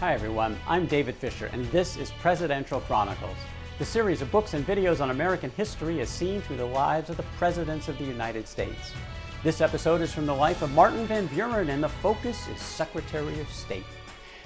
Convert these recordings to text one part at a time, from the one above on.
Hi everyone, I'm David Fisher, and this is Presidential Chronicles, the series of books and videos on American history as seen through the lives of the presidents of the United States. This episode is from the life of Martin Van Buren, and the focus is Secretary of State.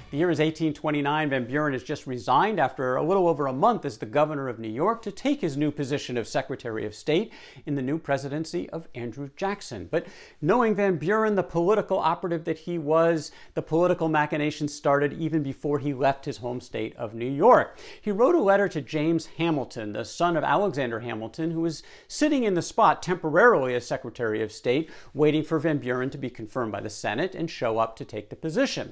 The year is 1829. Van Buren has just resigned after a little over a month as the governor of New York to take his new position of Secretary of State in the new presidency of Andrew Jackson. But knowing Van Buren, the political operative that he was, the political machinations started even before he left his home state of New York. He wrote a letter to James Hamilton, the son of Alexander Hamilton, who was sitting in the spot temporarily as Secretary of State, waiting for Van Buren to be confirmed by the Senate and show up to take the position.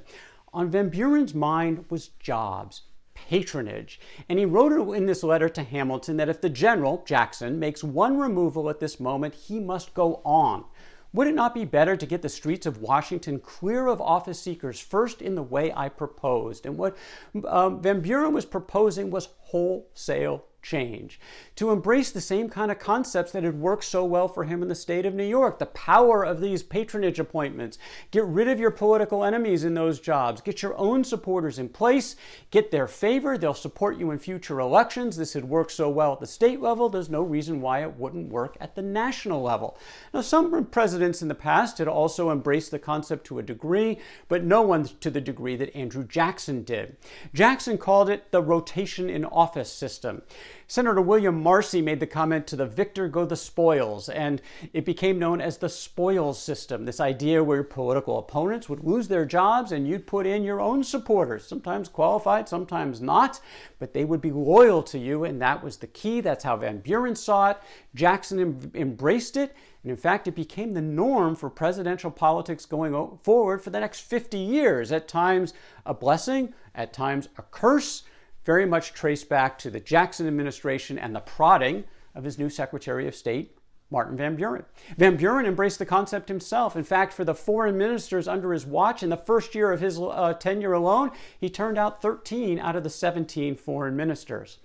On Van Buren's mind was jobs, patronage, and he wrote in this letter to Hamilton that if the general, Jackson, makes one removal at this moment, he must go on. Would it not be better to get the streets of Washington clear of office seekers first in the way I proposed? And what Van Buren was proposing was wholesale change, to embrace the same kind of concepts that had worked so well for him in the state of New York. The power of these patronage appointments. Get rid of your political enemies in those jobs. Get your own supporters in place. Get their favor. They'll support you in future elections. This had worked so well at the state level. There's no reason why it wouldn't work at the national level. Now, some presidents in the past had also embraced the concept to a degree, but no one to the degree that Andrew Jackson did. Jackson called it the rotation in office system. Senator William Marcy made the comment, "To the victor go the spoils," and it became known as the spoils system, this idea where your political opponents would lose their jobs and you'd put in your own supporters, sometimes qualified, sometimes not, but they would be loyal to you, and that was the key. That's how Van Buren saw it. Jackson embraced it, and in fact, it became the norm for presidential politics going forward for the next 50 years, at times a blessing, at times a curse, very much traced back to the Jackson administration and the prodding of his new Secretary of State, Martin Van Buren. Van Buren embraced the concept himself. In fact, for the foreign ministers under his watch, in the first year of his tenure alone, he turned out 13 out of the 17 foreign ministers.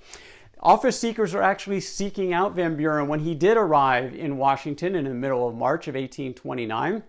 Office seekers are actually seeking out Van Buren when he did arrive in Washington in the middle of March of 1829.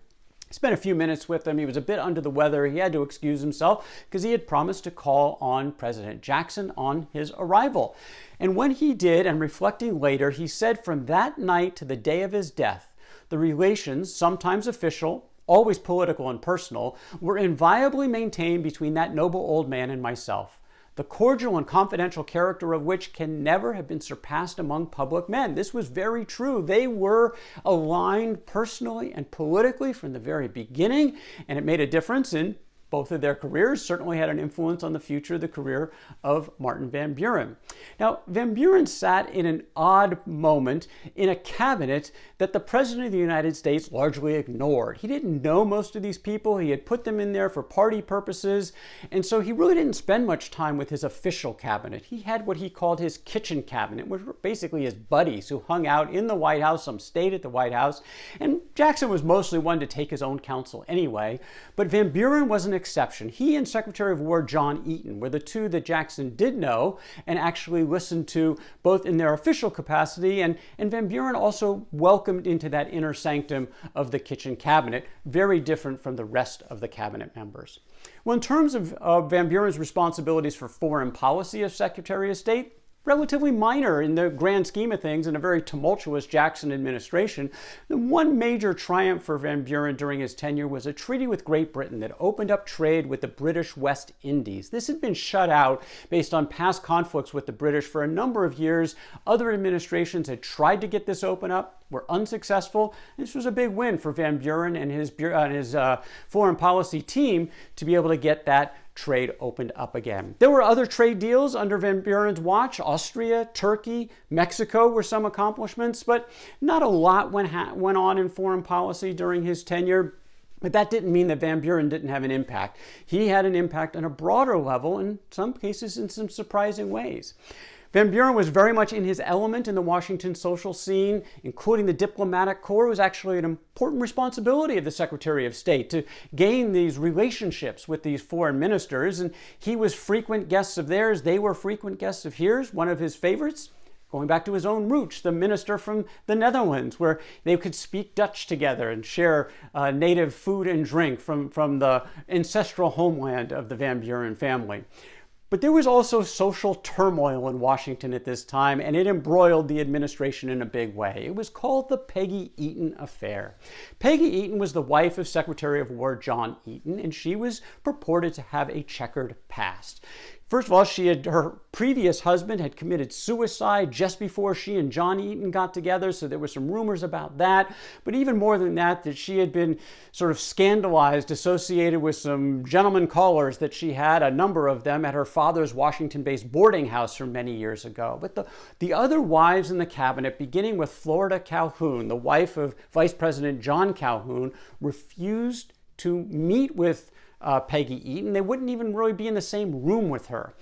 Spent a few minutes with him. He was a bit under the weather. He had to excuse himself because he had promised to call on President Jackson on his arrival. And when he did, and reflecting later, he said from that night to the day of his death, the relations, sometimes official, always political and personal, were inviolably maintained between that noble old man and myself, the cordial and confidential character of which can never have been surpassed among public men. This was very true. They were aligned personally and politically from the very beginning, and it made a difference in both of their careers, certainly had an influence on the future of the career of Martin Van Buren. Now, Van Buren sat in an odd moment in a cabinet that the President of the United States largely ignored. He didn't know most of these people. He had put them in there for party purposes, and so he really didn't spend much time with his official cabinet. He had what he called his kitchen cabinet, which were basically his buddies who hung out in the White House. Some stayed at the White House, and Jackson was mostly one to take his own counsel anyway, but Van Buren was an exception. He and Secretary of War John Eaton were the two that Jackson did know and actually listened to both in their official capacity, and Van Buren also welcomed into that inner sanctum of the kitchen cabinet, very different from the rest of the cabinet members. Well, in terms of Van Buren's responsibilities for foreign policy as Secretary of State, relatively minor in the grand scheme of things in a very tumultuous Jackson administration. The one major triumph for Van Buren during his tenure was a treaty with Great Britain that opened up trade with the British West Indies. This had been shut out based on past conflicts with the British for a number of years. Other administrations had tried to get this open up, were unsuccessful. This was a big win for Van Buren and his foreign policy team to be able to get that trade opened up again. There were other trade deals under Van Buren's watch. Austria, Turkey, Mexico were some accomplishments, but not a lot went on in foreign policy during his tenure. But that didn't mean that Van Buren didn't have an impact. He had an impact on a broader level, in some cases in some surprising ways. Van Buren was very much in his element in the Washington social scene, including the diplomatic corps. It was actually an important responsibility of the Secretary of State to gain these relationships with these foreign ministers, and he was frequent guests of theirs. They were frequent guests of his. One of his favorites, going back to his own roots, the minister from the Netherlands, where they could speak Dutch together and share native food and drink from the ancestral homeland of the Van Buren family. But there was also social turmoil in Washington at this time, and it embroiled the administration in a big way. It was called the Peggy Eaton Affair. Peggy Eaton was the wife of Secretary of War John Eaton, and she was purported to have a checkered past. First of all, her previous husband had committed suicide just before she and John Eaton got together, so there were some rumors about that. But even more than that, that she had been sort of scandalized, associated with some gentlemen callers that she had, a number of them, at her father's Washington-based boarding house from many years ago. But the other wives in the cabinet, beginning with Florida Calhoun, the wife of Vice President John Calhoun, refused to meet with Peggy Eaton. They wouldn't even really be in the same room with her.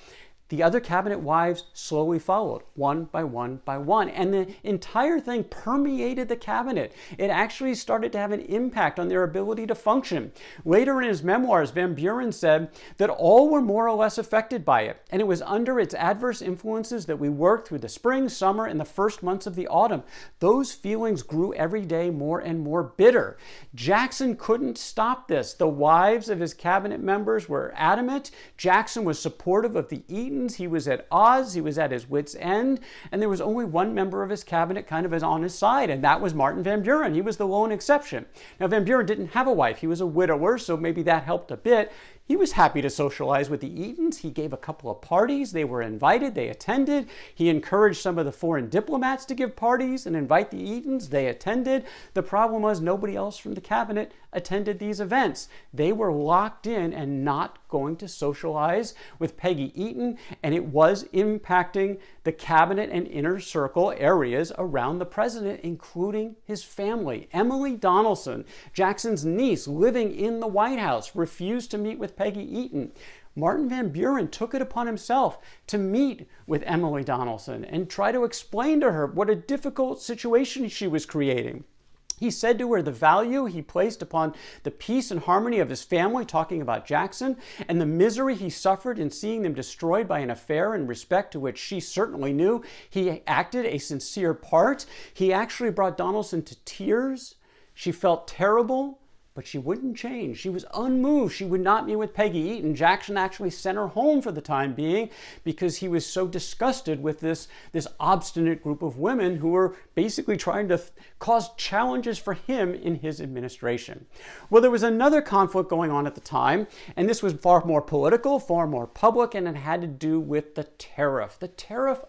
The other cabinet wives slowly followed, one by one by one, and the entire thing permeated the cabinet. It actually started to have an impact on their ability to function. Later in his memoirs, Van Buren said that all were more or less affected by it, and it was under its adverse influences that we worked through the spring, summer, and the first months of the autumn. Those feelings grew every day more and more bitter. Jackson couldn't stop this. The wives of his cabinet members were adamant. Jackson was supportive of the Eatons. He was at odds, he was at his wit's end, and there was only one member of his cabinet kind of on his side, and that was Martin Van Buren. He was the lone exception. Now, Van Buren didn't have a wife. He was a widower, so maybe that helped a bit. He was happy to socialize with the Eatons. He gave a couple of parties. They were invited. They attended. He encouraged some of the foreign diplomats to give parties and invite the Eatons. They attended. The problem was nobody else from the cabinet attended these events. They were locked in and not going to socialize with Peggy Eaton, and it was impacting the cabinet and inner circle areas around the president, including his family. Emily Donelson, Jackson's niece, living in the White House, refused to meet with Peggy Eaton. Martin Van Buren took it upon himself to meet with Emily Donelson and try to explain to her what a difficult situation she was creating. He said to her the value he placed upon the peace and harmony of his family, talking about Jackson, and the misery he suffered in seeing them destroyed by an affair in respect to which she certainly knew he acted a sincere part. He actually brought Donelson to tears. She felt terrible, but she wouldn't change. She was unmoved. She would not meet with Peggy Eaton. Jackson actually sent her home for the time being because he was so disgusted with this obstinate group of women who were basically trying to cause challenges for him in his administration. Well, there was another conflict going on at the time, and this was far more political, far more public, and it had to do with the Tariff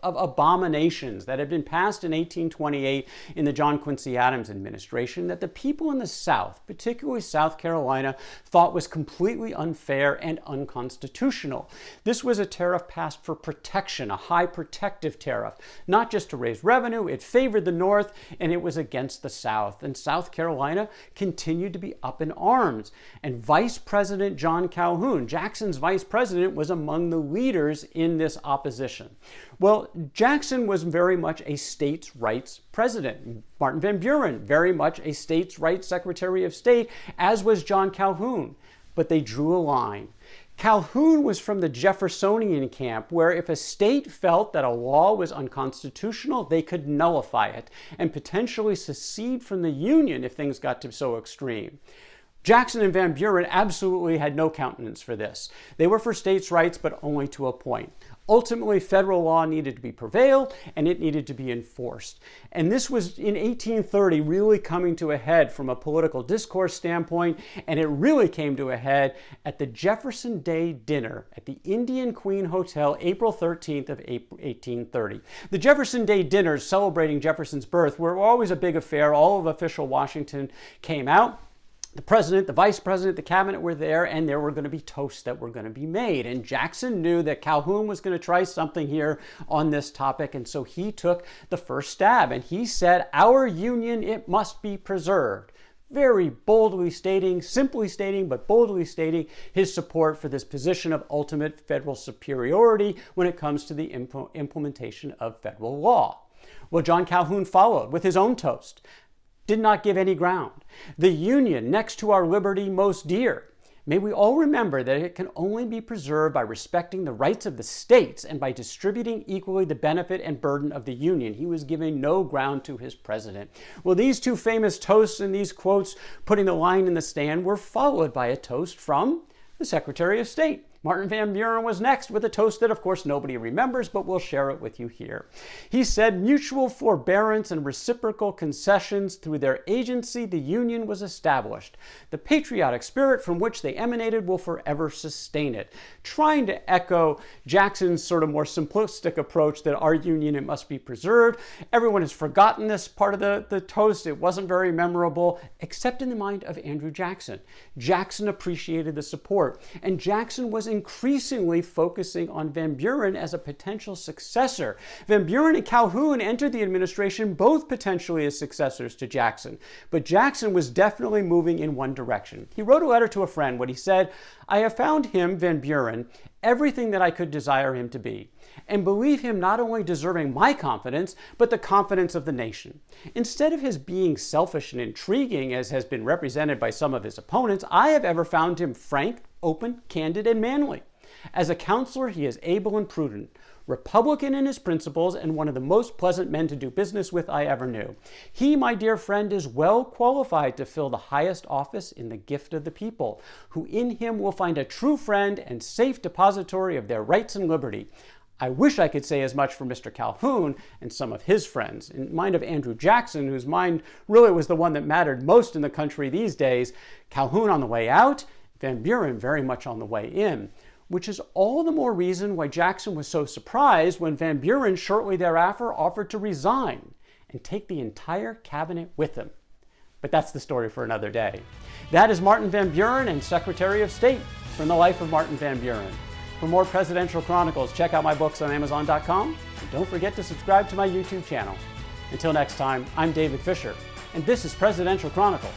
of Abominations that had been passed in 1828 in the John Quincy Adams administration that the people in the South, particularly South Carolina, thought was completely unfair and unconstitutional. This was a tariff passed for protection, a high protective tariff, not just to raise revenue. It favored the North, and it was against the South. And South Carolina continued to be up in arms. And Vice President John Calhoun, Jackson's vice president, was among the leaders in this opposition. Well, Jackson was very much a states' rights president. Martin Van Buren, very much a states' rights Secretary of State, as was John Calhoun. But they drew a line. Calhoun was from the Jeffersonian camp, where if a state felt that a law was unconstitutional, they could nullify it and potentially secede from the Union if things got to so extreme. Jackson and Van Buren absolutely had no countenance for this. They were for states' rights, but only to a point. Ultimately, federal law needed to be prevailed, and it needed to be enforced. And this was in 1830 really coming to a head from a political discourse standpoint, and it really came to a head at the Jefferson Day Dinner at the Indian Queen Hotel, April 13th of 1830. The Jefferson Day Dinners celebrating Jefferson's birth were always a big affair. All of official Washington came out. The president, the vice president, the cabinet were there, and there were going to be toasts that were going to be made. And Jackson knew that Calhoun was going to try something here on this topic, and so he took the first stab, and he said, "Our Union, it must be preserved." Very boldly stating, simply stating, but boldly stating his support for this position of ultimate federal superiority when it comes to the implementation of federal law. Well, John Calhoun followed with his own toast. Did not give any ground. "The Union, next to our liberty most dear." May we all remember that it can only be preserved by respecting the rights of the states and by distributing equally the benefit and burden of the Union. He was giving no ground to his president. Well, these two famous toasts and these quotes, putting the line in the stand, were followed by a toast from the Secretary of State. Martin Van Buren was next with a toast that, of course, nobody remembers, but we'll share it with you here. He said, "Mutual forbearance and reciprocal concessions through their agency, the Union was established. The patriotic spirit from which they emanated will forever sustain it." Trying to echo Jackson's sort of more simplistic approach that our Union, it must be preserved. Everyone has forgotten this part of the toast. It wasn't very memorable, except in the mind of Andrew Jackson. Jackson appreciated the support, and Jackson was increasingly focusing on Van Buren as a potential successor. Van Buren and Calhoun entered the administration both potentially as successors to Jackson, but Jackson was definitely moving in one direction. He wrote a letter to a friend when he said, "I have found him, Van Buren, everything that I could desire him to be, and believe him not only deserving my confidence, but the confidence of the nation. Instead of his being selfish and intriguing, as has been represented by some of his opponents, I have ever found him frank, open, candid, and manly. As a counselor, he is able and prudent, Republican in his principles, and one of the most pleasant men to do business with I ever knew. He, my dear friend, is well qualified to fill the highest office in the gift of the people, who in him will find a true friend and safe depository of their rights and liberty. I wish I could say as much for Mr. Calhoun and some of his friends. In mind of Andrew Jackson, whose mind really was the one that mattered most in the country these days, Calhoun on the way out, Van Buren very much on the way in, which is all the more reason why Jackson was so surprised when Van Buren shortly thereafter offered to resign and take the entire cabinet with him. But that's the story for another day. That is Martin Van Buren and Secretary of State from the life of Martin Van Buren. For more Presidential Chronicles, check out my books on Amazon.com, and don't forget to subscribe to my YouTube channel. Until next time, I'm David Fisher, and this is Presidential Chronicles.